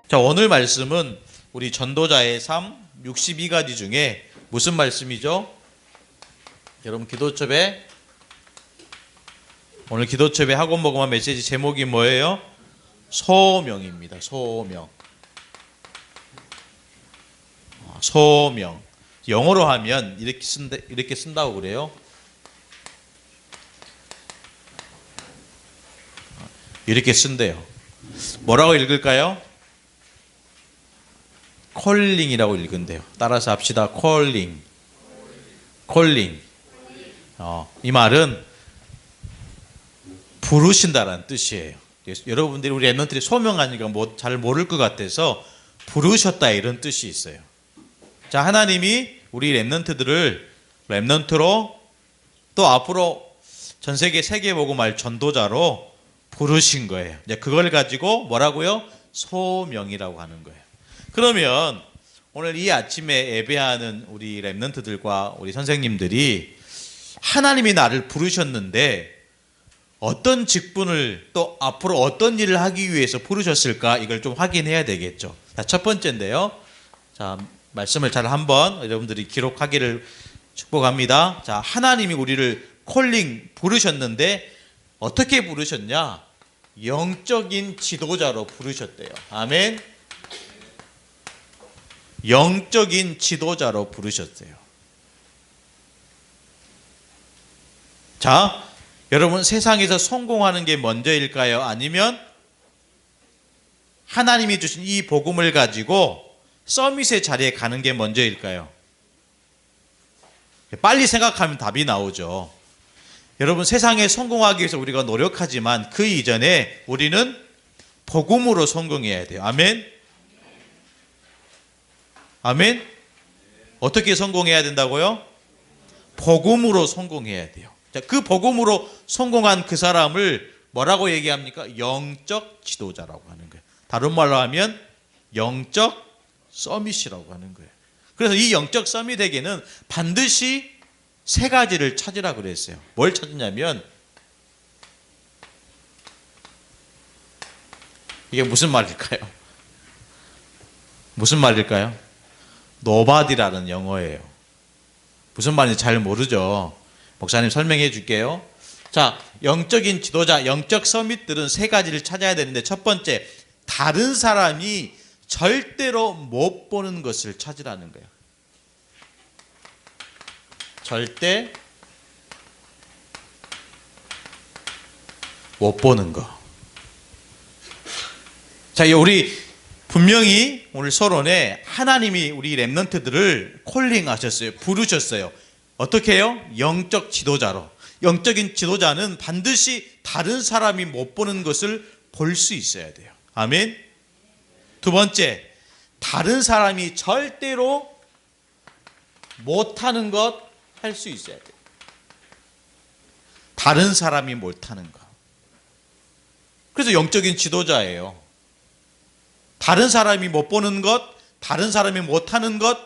자, 오늘 말씀은 우리 전도자의 삶 62가지 중에 무슨 말씀이죠? 여러분 오늘 기도첩에 학원 먹으면 메시지 제목이 뭐예요? 소명입니다. 소명. 소명. 영어로 하면 이렇게 쓴다고 그래요. 이렇게 쓴대요. 뭐라고 읽을까요? 콜링이라고 읽은대요. 따라서 합시다. 콜링. 이 말은 부르신다라는 뜻이에요. 여러분들이 우리 랩런트들이 소명하니까 잘 모를 것 같아서 부르셨다 이런 뜻이 있어요. 자, 하나님이 우리 랩런트들을 랩런트로 또 앞으로 전 세계 세계복음할 전도자로 부르신 거예요. 이제 그걸 가지고 뭐라고요? 소명이라고 하는 거예요. 그러면 오늘 이 아침에 예배하는 우리 랩런트들과 우리 선생님들이 하나님이 나를 부르셨는데 어떤 직분을 또 앞으로 어떤 일을 하기 위해서 부르셨을까 이걸 좀 확인해야 되겠죠. 자, 첫 번째인데요. 자, 말씀을 잘 한번 여러분들이 기록하기를 축복합니다. 자, 하나님이 우리를 부르셨는데 어떻게 부르셨냐? 영적인 지도자로 부르셨대요. 아멘. 영적인 지도자로 부르셨어요. 자, 여러분 세상에서 성공하는 게 먼저일까요? 아니면 하나님이 주신 이 복음을 가지고 서밋의 자리에 가는 게 먼저일까요? 빨리 생각하면 답이 나오죠. 여러분 세상에 성공하기 위해서 우리가 노력하지만 그 이전에 우리는 복음으로 성공해야 돼요. 아멘. 아멘. 어떻게 성공해야 된다고요? 복음으로 성공해야 돼요. 자, 그 복음으로 성공한 그 사람을 뭐라고 얘기합니까? 영적 지도자라고 하는 거예요. 다른 말로 하면 영적 서밋이라고 하는 거예요. 그래서 이 영적 서밋에게는 반드시 세 가지를 찾으라 그랬어요. 뭘 찾느냐면 이게 무슨 말일까요? 무슨 말일까요? 노바디라는 영어예요. 무슨 말인지 잘 모르죠. 목사님 설명해 줄게요. 자, 영적인 지도자, 영적 서밋들은 세 가지를 찾아야 되는데 첫 번째, 다른 사람이 절대로 못 보는 것을 찾으라는 거예요. 절대 못 보는 거. 자, 우리 분명히 오늘 서론에 하나님이 우리 랩런트들을 콜링하셨어요. 부르셨어요. 어떻게 해요? 영적 지도자로. 영적인 지도자는 반드시 다른 사람이 못 보는 것을 볼 수 있어야 돼요. 아멘. 두 번째, 다른 사람이 절대로 못하는 것 할 수 있어야 돼요. 다른 사람이 못하는 것. 그래서 영적인 지도자예요. 다른 사람이 못 보는 것, 다른 사람이 못하는 것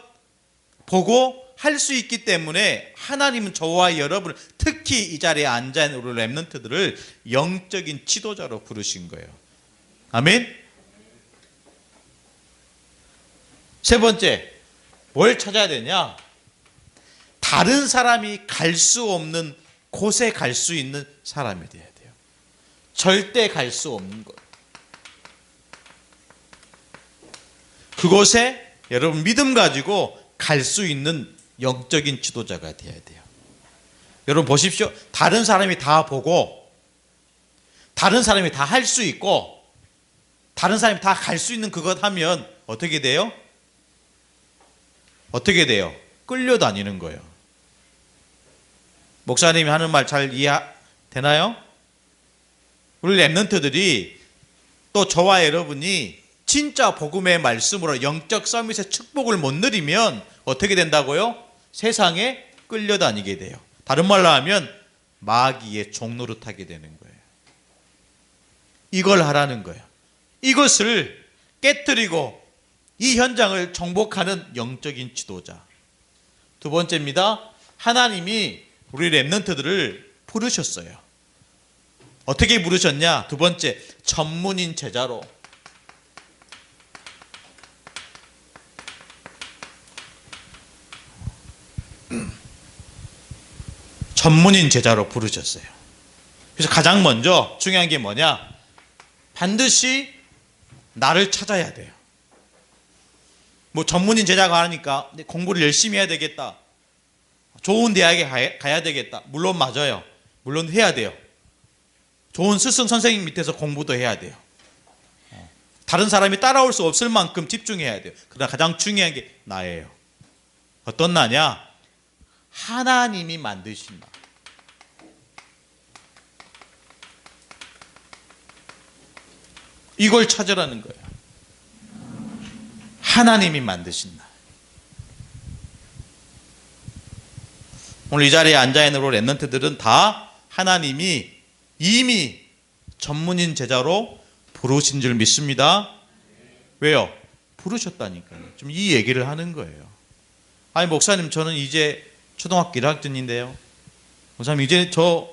보고 할 수 있기 때문에 하나님은 저와 여러분을 특히 이 자리에 앉아있는 우리 랩런트들을 영적인 지도자로 부르신 거예요. 아멘. 세 번째, 뭘 찾아야 되냐? 다른 사람이 갈 수 없는 곳에 갈 수 있는 사람이 돼야 돼요. 절대 갈 수 없는 곳. 그곳에 여러분 믿음 가지고 갈 수 있는 영적인 지도자가 돼야 돼요. 여러분 보십시오. 다른 사람이 다 보고 다른 사람이 다 할 수 있고 다른 사람이 다 갈 수 있는 그것 하면 어떻게 돼요? 어떻게 돼요? 끌려다니는 거예요. 목사님이 하는 말 잘 이해되나요? 우리 랩런트들이 또 저와 여러분이 진짜 복음의 말씀으로 영적 서밋의 축복을 못 누리면 어떻게 된다고요? 세상에 끌려다니게 돼요. 다른 말로 하면 마귀의 종노릇하게 되는 거예요. 이걸 하라는 거예요. 이것을 깨트리고 이 현장을 정복하는 영적인 지도자. 두 번째입니다. 하나님이 우리 랩런트들을 부르셨어요. 어떻게 부르셨냐? 두 번째, 전문인 제자로. 전문인 제자로 부르셨어요. 그래서 가장 먼저 중요한 게 뭐냐? 반드시 나를 찾아야 돼요. 뭐 전문인 제자가 하니까 공부를 열심히 해야 되겠다. 좋은 대학에 가야 되겠다. 물론 맞아요. 물론 해야 돼요. 좋은 스승 선생님 밑에서 공부도 해야 돼요. 다른 사람이 따라올 수 없을 만큼 집중해야 돼요. 그러나 가장 중요한 게 나예요. 어떤 나냐? 하나님이 만드신 나. 이걸 찾으라는 거예요. 하나님이 만드신 나. 오늘 이 자리에 앉아있는 우리 랩런트들은 다 하나님이 이미 전문인 제자로 부르신 줄 믿습니다. 왜요? 부르셨다니까요. 좀 이 얘기를 하는 거예요. 아니 목사님, 저는 이제 초등학교 1학년인데요. 목사님, 이제 저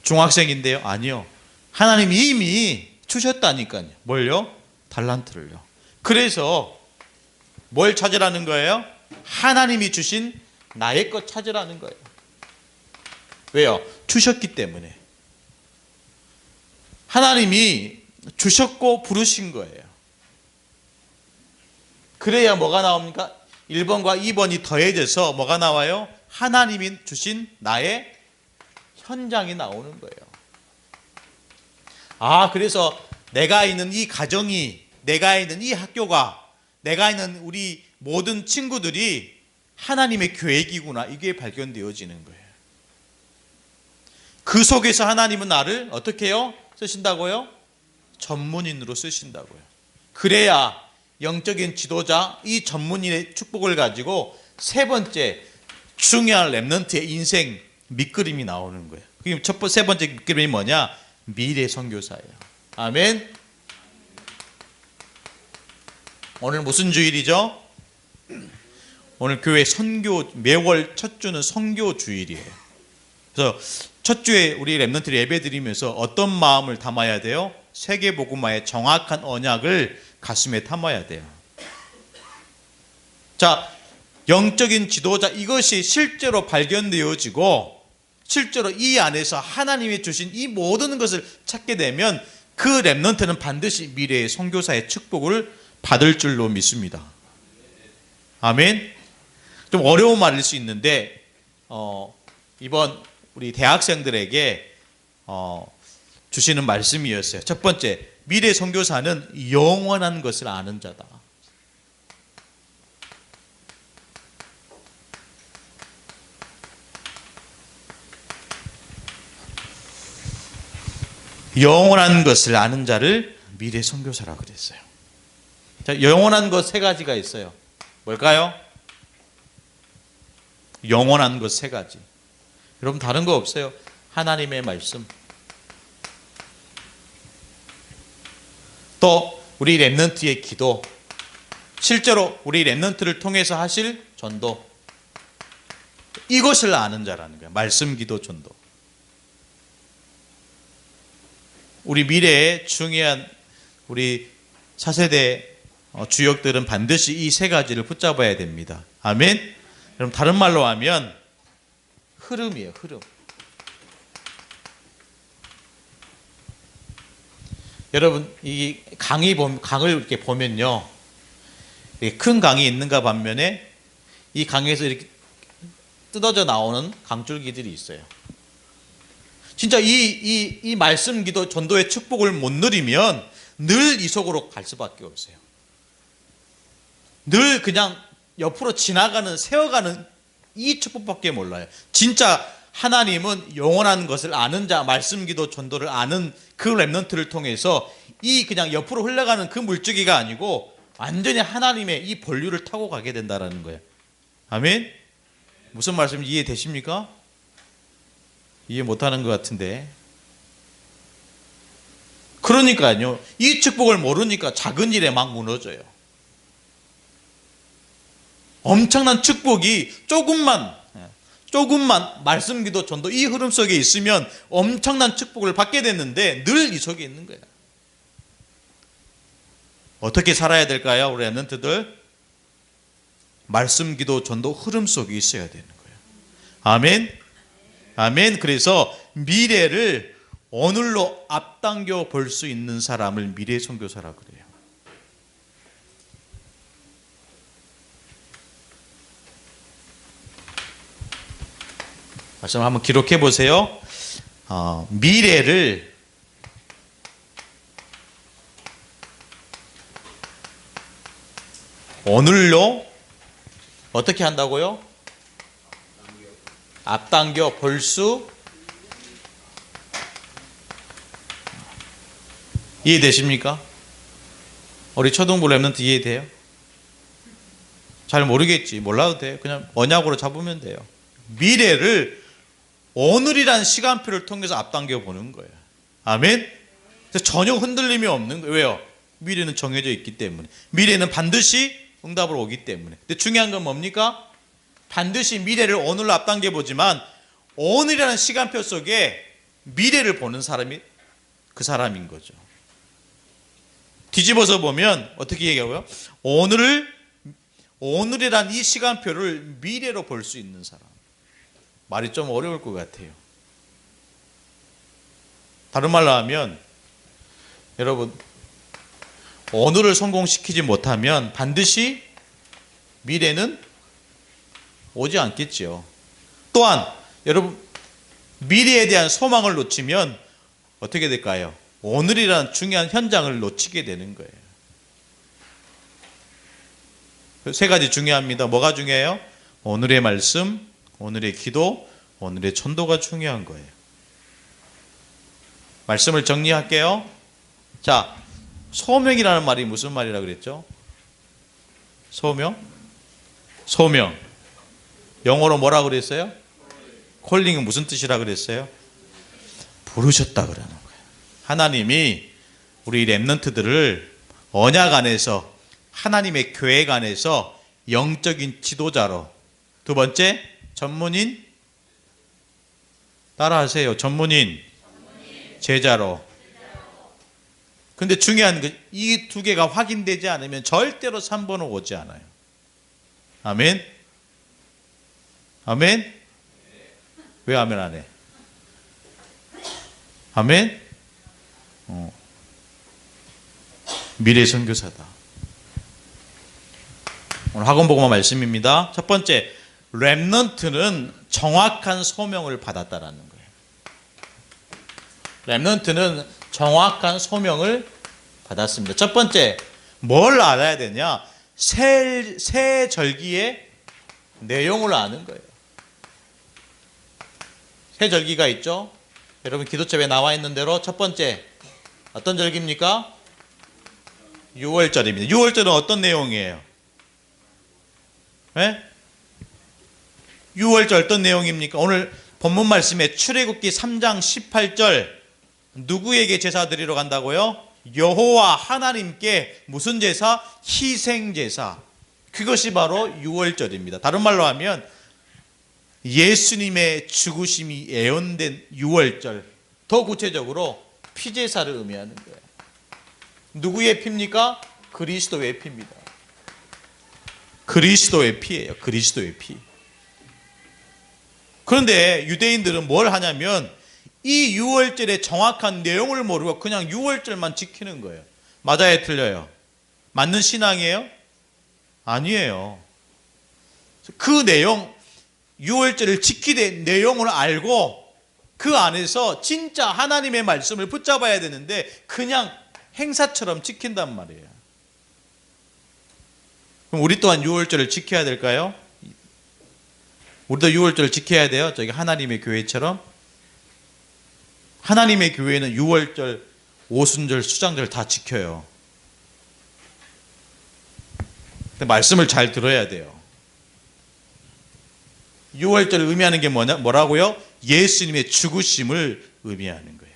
중학생인데요. 아니요. 하나님이 이미 주셨다니까요. 뭘요? 달란트를요. 그래서 뭘 찾으라는 거예요? 하나님이 주신 나의 것 찾으라는 거예요. 왜요? 주셨기 때문에. 하나님이 주셨고 부르신 거예요. 그래야 뭐가 나옵니까? 1번과 2번이 더해져서 뭐가 나와요? 하나님이 주신 나의 현장이 나오는 거예요. 아, 그래서 내가 있는 이 가정이, 내가 있는 이 학교가, 내가 있는 우리 모든 친구들이 하나님의 계획이구나. 이게 발견되어지는 거예요. 그 속에서 하나님은 나를 어떻게 해요? 쓰신다고요? 전문인으로 쓰신다고요. 그래야 영적인 지도자, 이 전문인의 축복을 가지고 세 번째 중요한 랩런트의 인생 밑그림이 나오는 거예요. 그게 세 번째 밑그림이 뭐냐? 미래 선교사예요. 아멘. 오늘 무슨 주일이죠? 오늘 교회 선교, 매월 첫 주는 선교 주일이에요. 그래서 첫 주에 우리 랩런트를 예배드리면서 어떤 마음을 담아야 돼요? 세계복음화의 정확한 언약을 가슴에 담아야 돼요. 자, 영적인 지도자, 이것이 실제로 발견되어지고 실제로 이 안에서 하나님이 주신 이 모든 것을 찾게 되면 그 랩런트는 반드시 미래의 선교사의 축복을 받을 줄로 믿습니다. 아멘. 좀 어려운 말일 수 있는데 이번 우리 대학생들에게 주시는 말씀이었어요. 첫 번째, 미래 선교사는 영원한 것을 아는 자다. 영원한 것을 아는 자를 미래 선교사라 그랬어요. 자, 영원한 것 세 가지가 있어요. 뭘까요? 영원한 것 세 가지. 여러분, 다른 거 없어요. 하나님의 말씀, 또 우리 랩런트의 기도, 실제로 우리 랩런트를 통해서 하실 전도, 이것을 아는 자라는 거예요. 말씀, 기도, 전도. 우리 미래의 중요한 우리 4세대 주역들은 반드시 이 세 가지를 붙잡아야 됩니다. 아멘. 그럼 다른 말로 하면 흐름이에요. 흐름. 여러분, 이 강을 이렇게 보면요, 큰 강이 있는가 반면에 이 강에서 이렇게 뜯어져 나오는 강줄기들이 있어요. 진짜 이 말씀, 기도, 전도의 축복을 못 누리면 늘 이 속으로 갈 수밖에 없어요. 늘 그냥 옆으로 지나가는, 새어가는 이 축복밖에 몰라요. 진짜 하나님은 영원한 것을 아는 자, 말씀, 기도, 전도를 아는 그 랩런트를 통해서 이 그냥 옆으로 흘러가는 그 물줄기가 아니고 완전히 하나님의 이 본류를 타고 가게 된다는 거예요. 아멘? 무슨 말씀인지 이해되십니까? 이해 못하는 것 같은데. 그러니까요, 이 축복을 모르니까 작은 일에 막 무너져요. 엄청난 축복이 조금만 말씀, 기도, 전도 이 흐름 속에 있으면 엄청난 축복을 받게 됐는데 늘 이 속에 있는 거예요. 어떻게 살아야 될까요? 우리 랩런트들 말씀, 기도, 전도 흐름 속에 있어야 되는 거예요. 아멘. 아멘. 그래서 미래를 오늘로 앞당겨 볼 수 있는 사람을 미래 선교사라 그래요. 말씀 한번 기록해 보세요. 미래를 오늘로 어떻게 한다고요? 앞당겨 볼 수 이해되십니까? 우리 초등부 랩런트 이해돼요? 잘 모르겠지. 몰라도 돼요. 그냥 언약으로 잡으면 돼요. 미래를 오늘이란 시간표를 통해서 앞당겨 보는 거예요. 아멘? 전혀 흔들림이 없는 거예요. 왜요? 미래는 정해져 있기 때문에. 미래는 반드시 응답으로 오기 때문에. 근데 중요한 건 뭡니까? 반드시 미래를 오늘로 앞당겨 보지만 오늘이라는 시간표 속에 미래를 보는 사람이 그 사람인 거죠. 뒤집어서 보면 어떻게 얘기하고요? 오늘이란 이 시간표를 미래로 볼 수 있는 사람. 말이 좀 어려울 것 같아요. 다른 말로 하면 여러분 오늘을 성공시키지 못하면 반드시 미래는 오지 않겠죠. 또한 여러분 미래에 대한 소망을 놓치면 어떻게 될까요? 오늘이라는 중요한 현장을 놓치게 되는 거예요. 세 가지 중요합니다. 뭐가 중요해요? 오늘의 말씀, 오늘의 기도, 오늘의 전도가 중요한 거예요. 말씀을 정리할게요. 자, 소명이라는 말이 무슨 말이라 그랬죠? 소명? 영어로 뭐라 그랬어요? 콜링은 무슨 뜻이라 그랬어요? 부르셨다 그러는 거예요. 하나님이 우리 렘넌트들을 언약 안에서 하나님의 계획 안에서 영적인 지도자로, 두 번째 전문인, 따라하세요. 전문인, 제자로. 근데 중요한 건 이 두 개가 확인되지 않으면 절대로 3번은 오지 않아요. 아멘? 아멘? 왜 아멘 안 해? 아멘? 미래 선교사다. 오늘 학원복음 말씀입니다. 첫 번째, 렘넌트는 정확한 소명을 받았다라는 거예요. 렘넌트는 정확한 소명을 받았습니다. 첫 번째, 뭘 알아야 되냐? 새 절기의 내용을 아는 거예요. 새 절기가 있죠? 여러분 기도책에 나와 있는 대로 첫 번째 어떤 절기입니까? 6월절입니다. 6월절은 어떤 내용이에요? 네? 6월절 어떤 내용입니까? 오늘 본문 말씀에 출애굽기 3장 18절 누구에게 제사 드리러 간다고요? 여호와 하나님께 무슨 제사? 희생제사. 그것이 바로 6월절입니다. 다른 말로 하면 예수님의 죽으심이 예언된 6월절, 더 구체적으로 피제사를 의미하는 거예요. 누구의 피입니까? 그리스도의 피입니다. 그리스도의 피예요. 그리스도의 피. 그런데 유대인들은 뭘 하냐면 이 6월절의 정확한 내용을 모르고 그냥 6월절만 지키는 거예요. 맞아요? 틀려요? 맞는 신앙이에요? 아니에요. 그 내용, 6월절을 지키는 내용을 알고 그 안에서 진짜 하나님의 말씀을 붙잡아야 되는데 그냥 행사처럼 지킨단 말이에요. 그럼 우리 또한 6월절을 지켜야 될까요? 우리도 6월절을 지켜야 돼요. 저기 하나님의 교회처럼. 하나님의 교회는 6월절, 오순절, 수장절 다 지켜요. 근데 말씀을 잘 들어야 돼요. 6월절을 의미하는 게 뭐라고요? 예수님의 죽으심을 의미하는 거예요.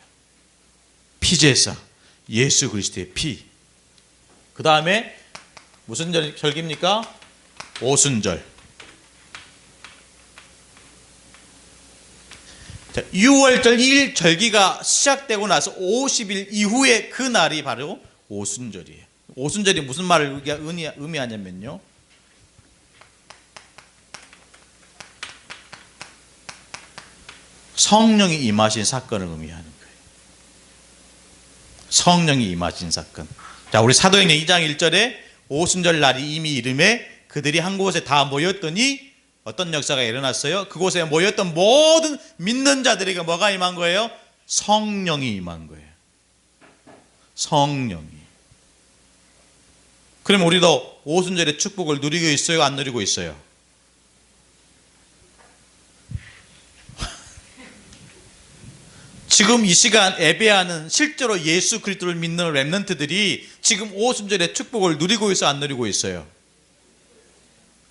피제사, 예수 그리스도의 피. 그 다음에 무슨 절기입니까? 오순절. 자, 6월절 1일 절기가 시작되고 나서 50일 이후에 그 날이 바로 오순절이에요. 오순절이 무슨 말을 의미하냐면요. 성령이 임하신 사건을 의미하는 거예요. 성령이 임하신 사건. 자, 우리 사도행전 2장 1절에 오순절 날이 이미 이름에 그들이 한 곳에 다 모였더니 어떤 역사가 일어났어요? 그곳에 모였던 모든 믿는 자들에게 뭐가 임한 거예요? 성령이 임한 거예요. 성령이. 그럼 우리도 오순절의 축복을 누리고 있어요? 안 누리고 있어요? 지금 이 시간 예배하는 실제로 예수 그리스도를 믿는 렘넌트들이 지금 오순절의 축복을 누리고 있어, 안 누리고 있어요?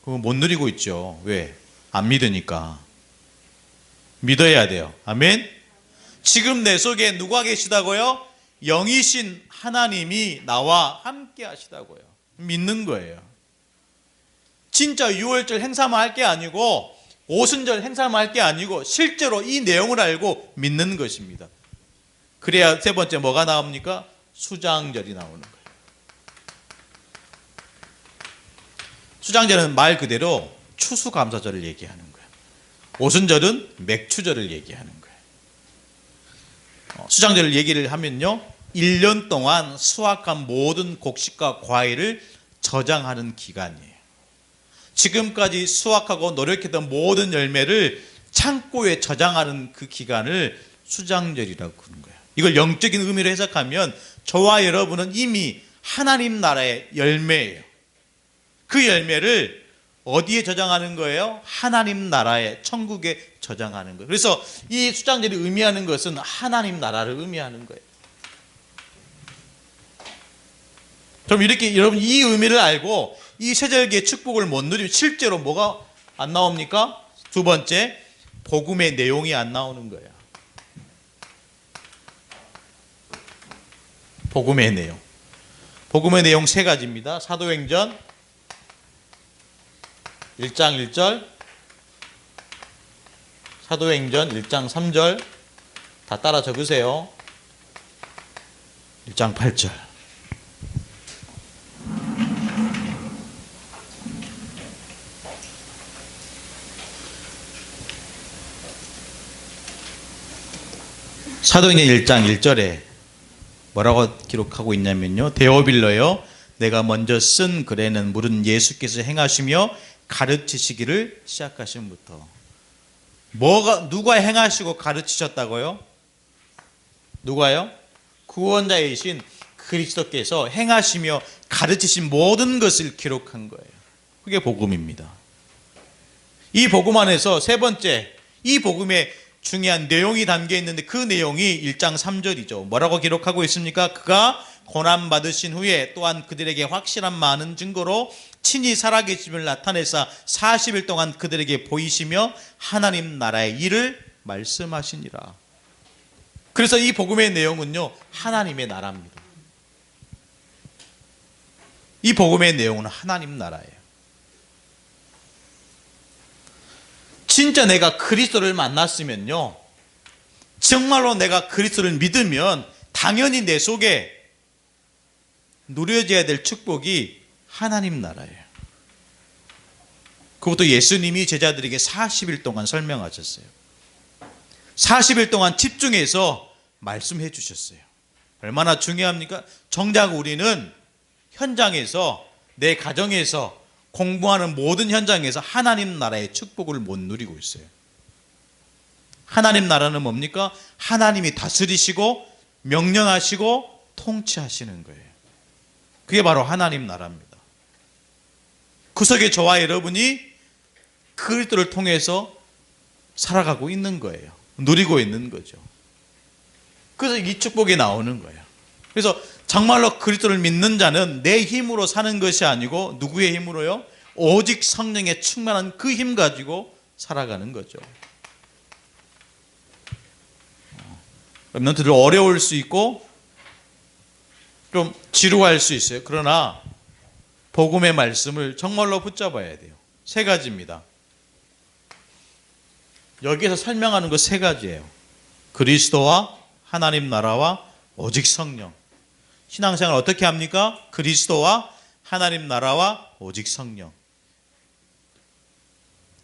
그거 못 누리고 있죠. 왜? 안 믿으니까. 믿어야 돼요. 아멘. 지금 내 속에 누가 계시다고요? 영이신 하나님이 나와 함께 하시다고요. 믿는 거예요. 진짜 유월절 행사만 할 게 아니고 오순절 행사만 할 게 아니고 실제로 이 내용을 알고 믿는 것입니다. 그래야 세 번째 뭐가 나옵니까? 수장절이 나오는 거예요. 수장절은 말 그대로 추수감사절을 얘기하는 거예요. 오순절은 맥추절을 얘기하는 거예요. 수장절을 얘기를 하면요, 1년 동안 수확한 모든 곡식과 과일을 저장하는 기간이에요. 지금까지 수확하고 노력했던 모든 열매를 창고에 저장하는 그 기간을 수장절이라고 부르는 거예요. 이걸 영적인 의미로 해석하면 저와 여러분은 이미 하나님 나라의 열매예요. 그 열매를 어디에 저장하는 거예요? 하나님 나라의 천국에 저장하는 거예요. 그래서 이 수장절이 의미하는 것은 하나님 나라를 의미하는 거예요. 그럼 이렇게 여러분 이 의미를 알고 이 세절기의 축복을 못 누리면 실제로 뭐가 안 나옵니까? 두 번째, 복음의 내용이 안 나오는 거예요. 복음의 내용. 복음의 내용 세 가지입니다. 사도행전 1장 1절, 사도행전 1장 3절, 다 따라 적으세요. 1장 8절. 사도행전 1장 1절에 뭐라고 기록하고 있냐면요, 데오빌러여, 내가 먼저 쓴 글에는 물은 예수께서 행하시며 가르치시기를 시작하심부터. 누가 행하시고 가르치셨다고요? 누가요? 구원자이신 그리스도께서 행하시며 가르치신 모든 것을 기록한 거예요. 그게 복음입니다. 이 복음 안에서 세 번째, 이 복음에 중요한 내용이 담겨 있는데 그 내용이 1장 3절이죠. 뭐라고 기록하고 있습니까? 그가 고난받으신 후에 또한 그들에게 확실한 많은 증거로 친히 살아계심을 나타내사 40일 동안 그들에게 보이시며 하나님 나라의 일을 말씀하시니라. 그래서 이 복음의 내용은요, 하나님의 나라입니다. 이 복음의 내용은 하나님 나라예요. 진짜 내가 그리스도를 만났으면요, 정말로 내가 그리스도를 믿으면 당연히 내 속에 누려져야 될 축복이 하나님 나라예요. 그것도 예수님이 제자들에게 40일 동안 설명하셨어요. 40일 동안 집중해서 말씀해 주셨어요. 얼마나 중요합니까? 정작 우리는 현장에서, 내 가정에서, 공부하는 모든 현장에서 하나님 나라의 축복을 못 누리고 있어요. 하나님 나라는 뭡니까? 하나님이 다스리시고 명령하시고 통치하시는 거예요. 그게 바로 하나님 나라입니다. 그 속에 저와 여러분이 그리스도를 통해서 살아가고 있는 거예요. 누리고 있는 거죠. 그래서 이 축복이 나오는 거예요. 그래서 정말로 그리스도를 믿는 자는 내 힘으로 사는 것이 아니고 누구의 힘으로요? 오직 성령의 충만한 그 힘 가지고 살아가는 거죠. 렘넌트들 어려울 수 있고 좀 지루할 수 있어요. 그러나 복음의 말씀을 정말로 붙잡아야 돼요. 세 가지입니다. 여기에서 설명하는 거 세 가지예요. 그리스도와 하나님 나라와 오직 성령. 신앙생활 어떻게 합니까? 그리스도와 하나님 나라와 오직 성령.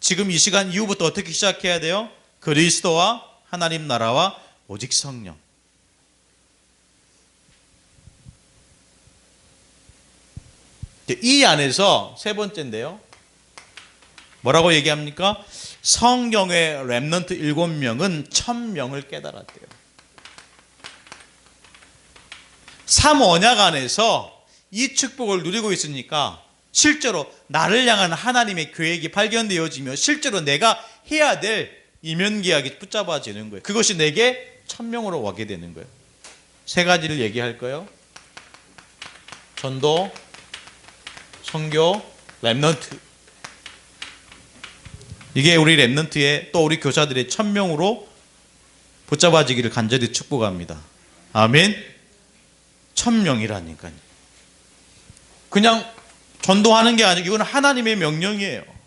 지금 이 시간 이후부터 어떻게 시작해야 돼요? 그리스도와 하나님 나라와 오직 성령. 이 안에서 세 번째인데요. 뭐라고 얘기합니까? 성경의 렘넌트 7명은 1000명을 깨달았대요. 삼언약 안에서 이 축복을 누리고 있으니까 실제로 나를 향한 하나님의 계획이 발견되어지며 실제로 내가 해야 될 이면계약이 붙잡아지는 거예요. 그것이 내게 1000명으로 와게 되는 거예요. 세 가지를 얘기할까요? 전도, 선교, 렘넌트. 이게 우리 렘넌트의 또 우리 교사들의 1000명으로 붙잡아지기를 간절히 축복합니다. 아멘. 1000명이라니까요. 그냥 전도하는 게 아니고 이건 하나님의 명령이에요.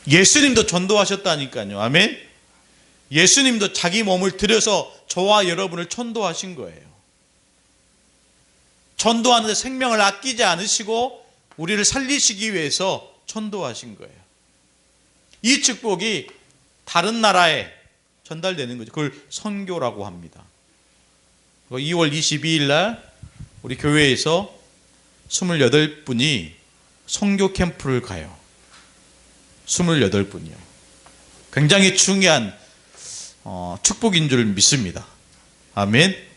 예수님도 전도하셨다니까요. 아멘. 예수님도 자기 몸을 들여서 저와 여러분을 전도하신 거예요. 전도하는데 생명을 아끼지 않으시고 우리를 살리시기 위해서 전도하신 거예요. 이 축복이 다른 나라에 전달되는 거죠. 그걸 선교라고 합니다. 2월 22일 날 우리 교회에서 28분이 선교 캠프를 가요. 28분이요. 굉장히 중요한 축복인 줄 믿습니다. 아멘.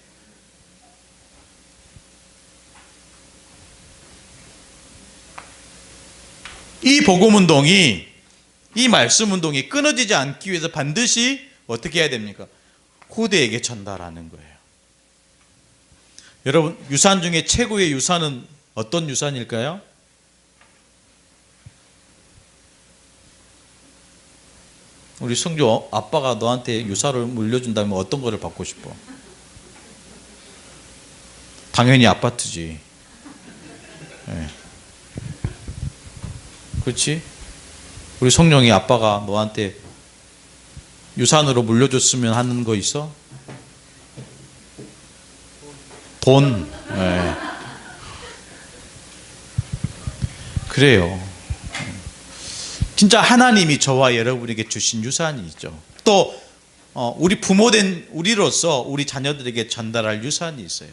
이 복음운동이, 이 말씀운동이 끊어지지 않기 위해서 반드시 어떻게 해야 됩니까? 후대에게 전달하는 거예요. 여러분, 유산 중에 최고의 유산은 어떤 유산일까요? 우리 성주 아빠가 너한테 유산을 물려준다면 어떤 거를 받고 싶어? 당연히 아파트지. 네. 그렇지? 우리 성령이 아빠가 너한테 유산으로 물려줬으면 하는 거 있어? 돈. 네. 그래요. 진짜 하나님이 저와 여러분에게 주신 유산이 있죠. 또 우리 부모된 우리로서 우리 자녀들에게 전달할 유산이 있어요.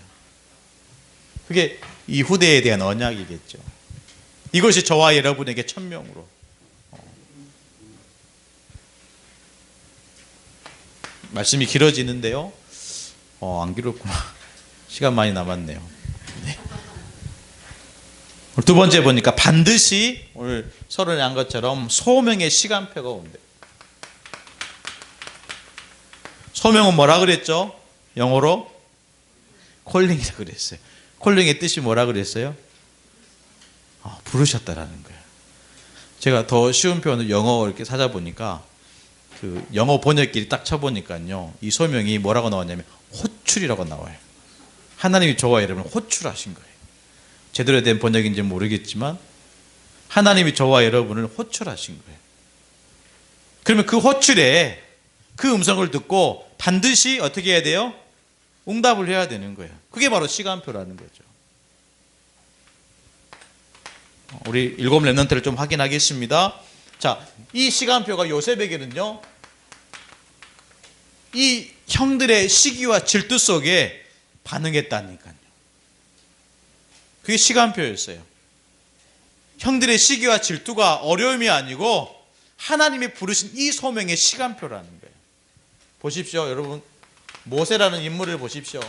그게 이 후대에 대한 언약이겠죠. 이것이 저와 여러분에게 1000명으로. 말씀이 길어지는데요. 안 길었구나. 시간 많이 남았네요. 네. 두 번째 보니까 반드시 오늘 서론에 한 것처럼 소명의 시간표가 온대요. 소명은 뭐라 그랬죠? 영어로 콜링이라고 그랬어요. 콜링의 뜻이 뭐라 그랬어요? 부르셨다라는 거예요. 제가 더 쉬운 표현을 영어 이렇게 찾아보니까 그 영어 번역기를 딱 쳐보니까요, 이 소명이 뭐라고 나왔냐면 호출이라고 나와요. 하나님이 저와 여러분을 호출하신 거예요. 제대로 된 번역인지 모르겠지만 하나님이 저와 여러분을 호출하신 거예요. 그러면 그 호출에 그 음성을 듣고 반드시 어떻게 해야 돼요? 응답을 해야 되는 거예요. 그게 바로 시간표라는 거죠. 우리 7 렘넌트를 좀 확인하겠습니다. 자, 이 시간표가 요셉에게는요, 이 형들의 시기와 질투 속에 반응했다니까요. 그게 시간표였어요. 형들의 시기와 질투가 어려움이 아니고 하나님이 부르신 이 소명의 시간표라는 거예요. 보십시오, 여러분. 모세라는 인물을 보십시오.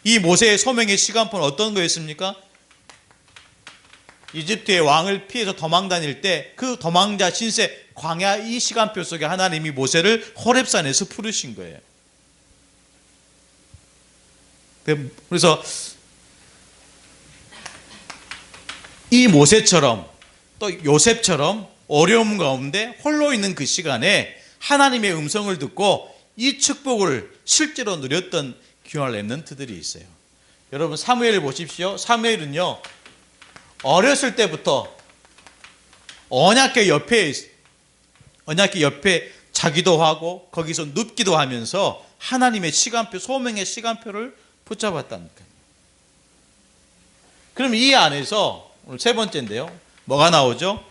이 모세의 소명의 시간표는 어떤 거였습니까? 이집트의 왕을 피해서 도망 다닐 때 그 도망자 신세 광야 이 시간표 속에 하나님이 모세를 호렙산에서 부르신 거예요. 그래서 이 모세처럼 또 요셉처럼 어려움 가운데 홀로 있는 그 시간에 하나님의 음성을 듣고 이 축복을 실제로 누렸던 귀한 렘넌트들이 있어요. 여러분, 사무엘을 보십시오. 사무엘은요, 어렸을 때부터 언약궤 옆에 자기도 하고 거기서 눕기도 하면서 하나님의 시간표, 소명의 시간표를 붙잡았다니까요. 그럼 이 안에서 오늘 세 번째인데요, 뭐가 나오죠?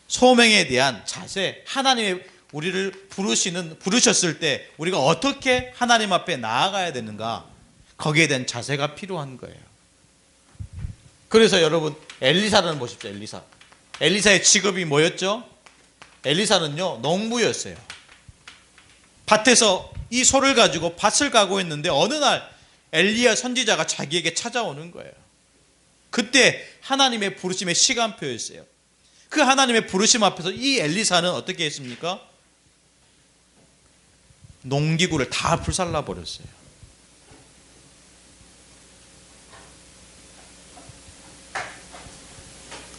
소명에 대한 자세, 하나님의 우리를 부르셨을 때 우리가 어떻게 하나님 앞에 나아가야 되는가, 거기에 대한 자세가 필요한 거예요. 그래서 여러분, 엘리사를 보십시오. 엘리사의 직업이 뭐였죠? 엘리사는요, 농부였어요. 밭에서 이 소를 가지고 밭을 가고 있는데 어느 날 엘리야 선지자가 자기에게 찾아오는 거예요. 그때 하나님의 부르심의 시간표였어요. 그 하나님의 부르심 앞에서 이 엘리사는 어떻게 했습니까? 농기구를 다 불살라 버렸어요.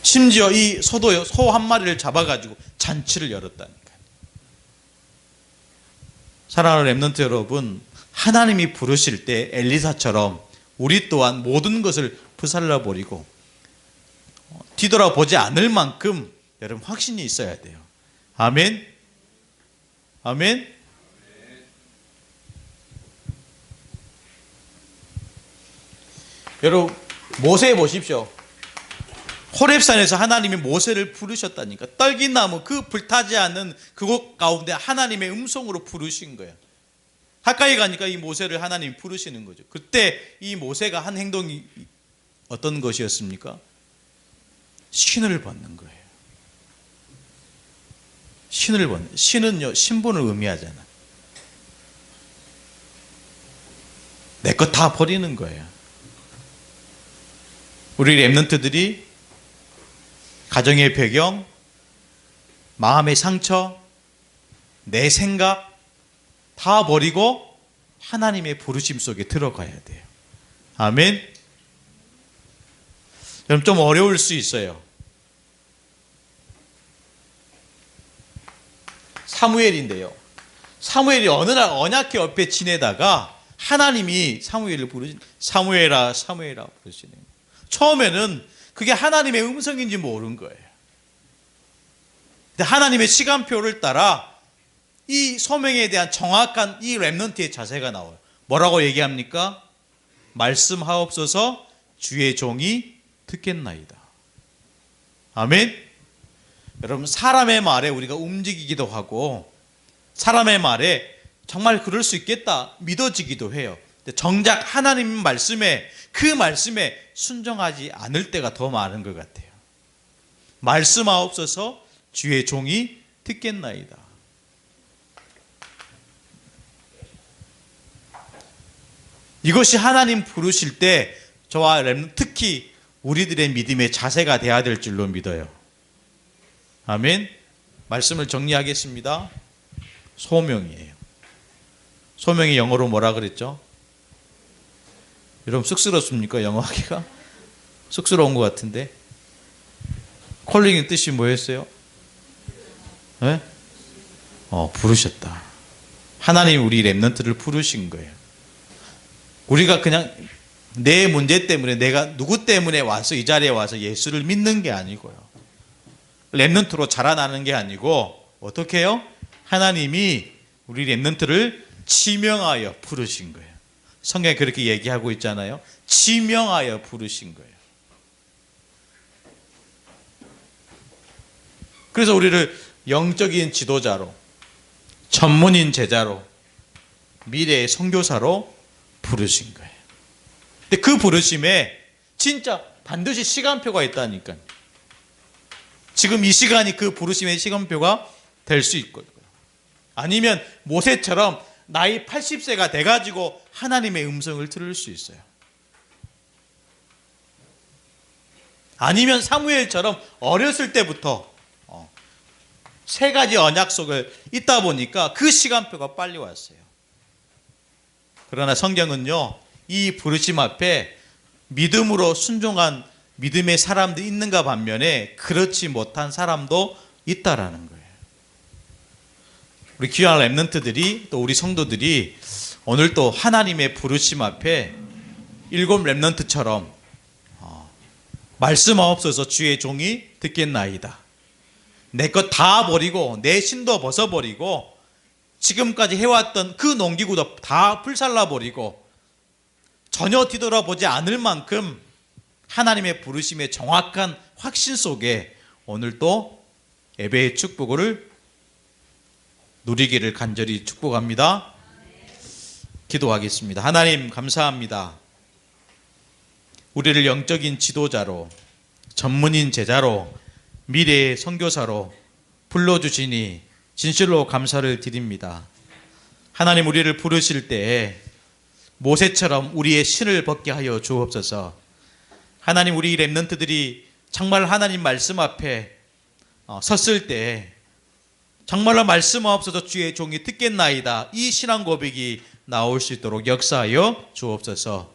심지어 이 소도요, 소 한 마리를 잡아가지고 잔치를 열었다니까요. 사랑하는 렘넌트 여러분, 하나님이 부르실 때 엘리사처럼 우리 또한 모든 것을 불살라 버리고 뒤돌아보지 않을 만큼 여러분 확신이 있어야 돼요. 아멘. 아멘. 여러분, 모세 보십시오. 호렙산에서 하나님이 모세를 부르셨다니까. 떨기나무 그 불타지 않는 그곳 가운데 하나님의 음성으로 부르신 거예요. 가까이 가니까 이 모세를 하나님이 부르시는 거죠. 그때 이 모세가 한 행동이 어떤 것이었습니까? 신을 벗는 거예요. 신을 벗는. 신은요, 신분을 의미하잖아. 내 것 다 버리는 거예요. 우리 렘넌트들이 가정의 배경, 마음의 상처, 내 생각 다 버리고 하나님의 부르심 속에 들어가야 돼요. 아멘. 여러분, 좀 어려울 수 있어요. 사무엘인데요. 사무엘이 어느 날 언약궤 옆에 지내다가 하나님이 사무엘을 사무엘아 사무엘아 부르시는 거예요. 처음에는 그게 하나님의 음성인지 모른 거예요. 근데 하나님의 시간표를 따라 이 소명에 대한 정확한 이 렘넌트의 자세가 나와요. 뭐라고 얘기합니까? 말씀하옵소서, 주의 종이 듣겠나이다. 아멘. 여러분, 사람의 말에 우리가 움직이기도 하고 사람의 말에 정말 그럴 수 있겠다 믿어지기도 해요. 정작 하나님 말씀에, 그 말씀에 순종하지 않을 때가 더 많은 것 같아요. 말씀하옵소서, 주의 종이 듣겠나이다. 이것이 하나님 부르실 때 저와 특히 우리들의 믿음의 자세가 돼야 될 줄로 믿어요. 아멘. 말씀을 정리하겠습니다. 소명이에요. 소명이 영어로 뭐라 그랬죠? 여러분, 쑥스럽습니까? 영어 하기가? 쑥스러운 것 같은데. 콜링의 뜻이 뭐였어요? 네? 부르셨다. 하나님 우리 렘넌트를 부르신 거예요. 우리가 그냥 내 문제 때문에, 내가 누구 때문에 와서 이 자리에 와서 예수를 믿는 게 아니고요. 렘넌트로 자라나는 게 아니고 어떻게 해요? 하나님이 우리 렘넌트를 지명하여 부르신 거예요. 성경에 그렇게 얘기하고 있잖아요. 지명하여 부르신 거예요. 그래서 우리를 영적인 지도자로, 전문인 제자로, 미래의 선교사로 부르신 거예요. 근데 그 부르심에 진짜 반드시 시간표가 있다니까요. 지금 이 시간이 그 부르심의 시간표가 될 수 있거든요. 아니면 모세처럼 나이 80세가 돼가지고 하나님의 음성을 들을 수 있어요. 아니면 사무엘처럼 어렸을 때부터 세 가지 언약 속을 있다 보니까 그 시간표가 빨리 왔어요. 그러나 성경은요, 이 부르심 앞에 믿음으로 순종한 믿음의 사람도 있는가 반면에 그렇지 못한 사람도 있다라는 거예요. 우리 귀한 렘넌트들이, 또 우리 성도들이 오늘 또 하나님의 부르심 앞에 7 렘넌트처럼 말씀하옵소서, 주의 종이 듣겠나이다. 내 것 다 버리고 내 신도 벗어버리고 지금까지 해왔던 그 농기구도 다 불살라버리고 전혀 뒤돌아보지 않을 만큼 하나님의 부르심의 정확한 확신 속에 오늘 또 예배의 축복을 누리기를 간절히 축복합니다. 기도하겠습니다. 하나님 감사합니다. 우리를 영적인 지도자로, 전문인 제자로, 미래의 선교사로 불러주시니 진실로 감사를 드립니다. 하나님, 우리를 부르실 때에 모세처럼 우리의 신을 벗게 하여 주옵소서. 하나님, 우리 렘넌트들이 정말 하나님 말씀 앞에 섰을 때 정말로 말씀하옵소서 주의 종이 듣겠나이다, 이 신앙 고백이 나올 수 있도록 역사하여 주옵소서.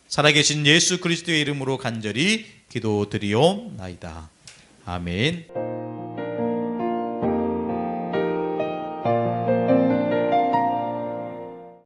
살아계신 예수 그리스도의 이름으로 간절히 기도드리옵나이다. 아멘.